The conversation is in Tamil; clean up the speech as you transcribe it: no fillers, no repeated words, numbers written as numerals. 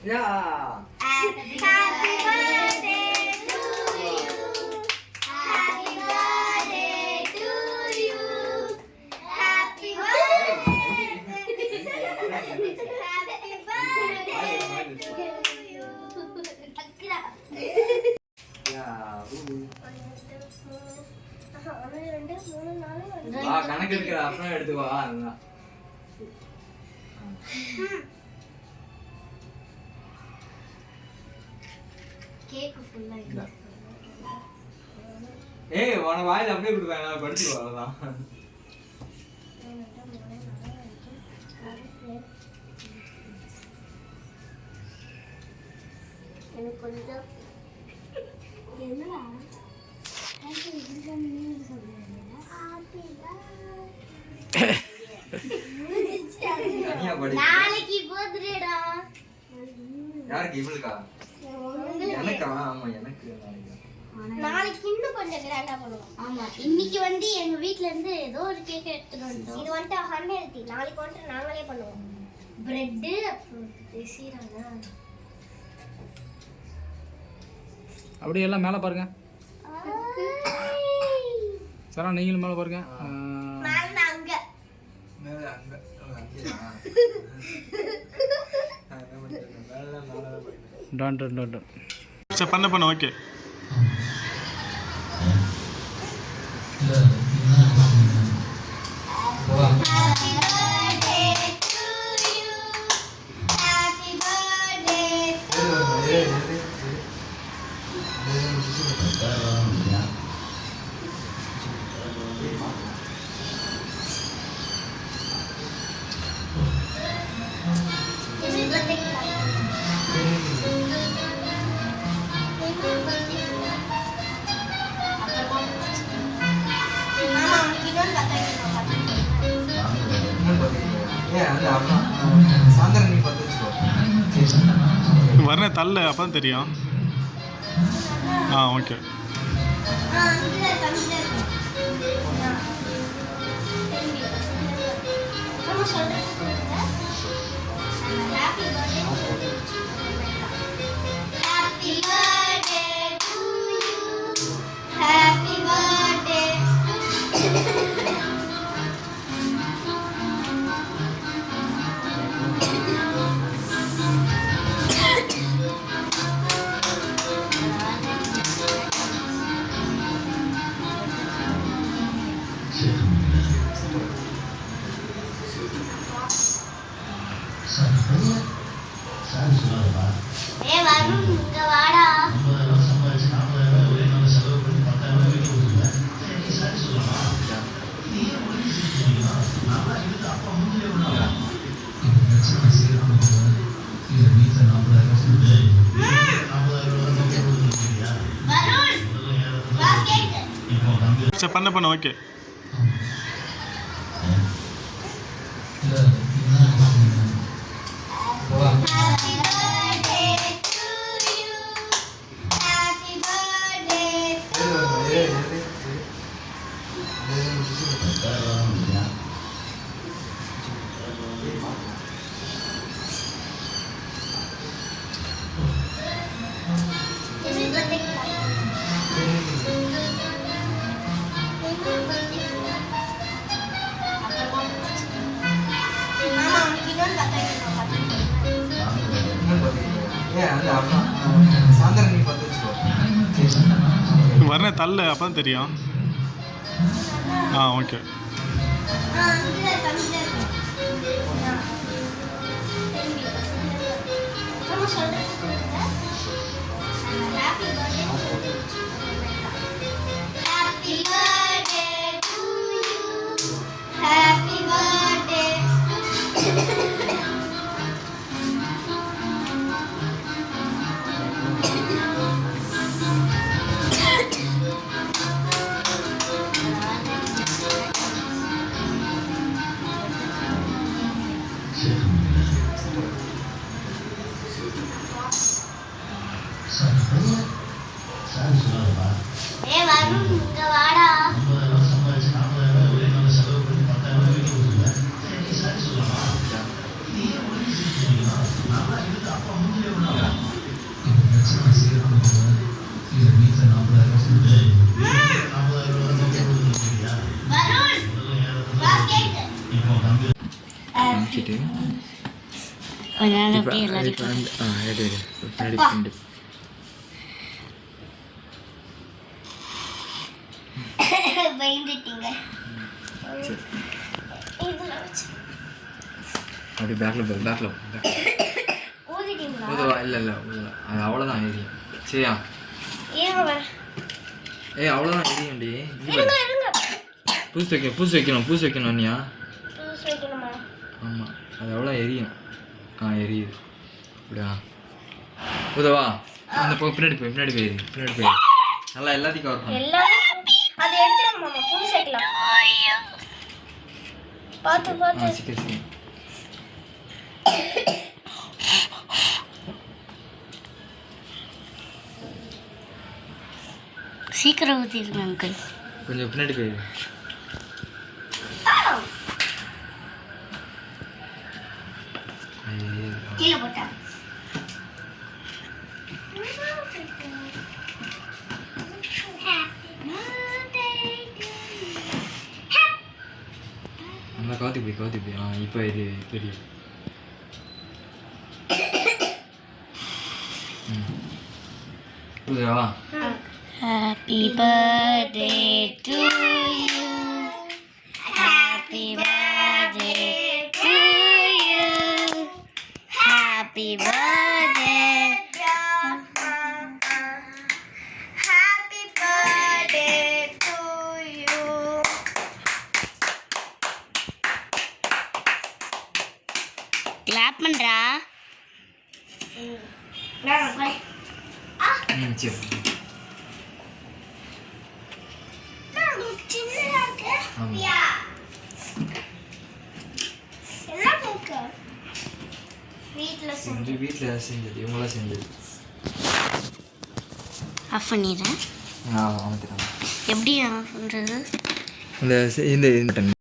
Yeah. Happy birthday to you. Happy birthday to you. Happy birthday. Happy birthday to you. கணக்கு இருக்கிற அப்புறம் எடுத்துவா. கேக் ஃபுல்லா இல்ல. ஏய் உன வாயில அப்படியே கொடுத்தாங்க படிச்சு வரலாம். எனக்கு கொஞ்சம் என்னடா நாளைக்கு பர்த்டேடா. யாருக்கு? இவளுக்கா? எனக்கா? ஆமா எனக்கு நாளைக்கு இன்னும் கொஞ்சம் கிராண்டா பண்ணுவோம். ஆமா இன்னைக்கு வந்து எங்க வீட்ல இருந்து ஏதோ ஒரு கேக் எடுத்துட்டு வந்தோம். இது வந்து அன்ஹெல்தி. நாளைக்கு வந்து நாங்களே பண்ணுவோம். பிரெட் அப்புறம் சீரானா அப்படியே எல்லாம் மேலே பாருங்க. சரா நீங்களும் மேலே பாருங்க. மேல அங்க மேல அங்க டன் டன் டன் டன். சரி பண்ண okay. Happy birthday to you. Happy birthday to you. வரண தள்ள அப்பதான் தெரியும். ஓகே. சரி பண்ண ஓகே. வரண தள்ள அப்பதான் தெரியும். ஓகே. Sorry. வச்சுட்டு கொஞ்ச நேரம் இப்போ அப்படியே இப்போ எல்லாரும் வந்து எடு பின்னாடி பின்னாடி பயந்துட்டீங்க. சரி இதுல வச்சு அப்படி பேக்கில் ஊதிட்டீங்களா? ஊதவா இல்லை ஊதவா அது அவ்வளோதான் எரியும் சரியா இருங்க அவ்வளோதான் எரியும்டி இருங்க. பூசி வைக்கணும் நீயா புதுசு வைக்கணுமா? ஆமாம் அது அவ்வளோ எரியும் எரியுது அப்படியா ஊதவா அந்த பின்னாடி போய் நல்லா எல்லாத்தையும் கவர் பண்ணு எல்லாரும் அதை எடுத்துருங்க மாமா. புதுசு வைக்கலாம். பார்த்து சீக்கிரம் சீக்கிரம் ஊற்றிடுங்க அங்கிள். கொஞ்சம் பின்னாடி போய் கீழே போட்டா நல்லா கவுத்தி இப்படி இப்போ எரி ஊதவா Happy birthday to you. Happy birthday to you. Happy birthday. Happy birthday to you. Clap பண்றா. சரி வீட்டில் செஞ்சது இவங்களாம் செஞ்சது ஆஃப் பண்ணிடுறேன். ஆமாம் எப்படி ஆஃப் பண்ணுறது? இந்த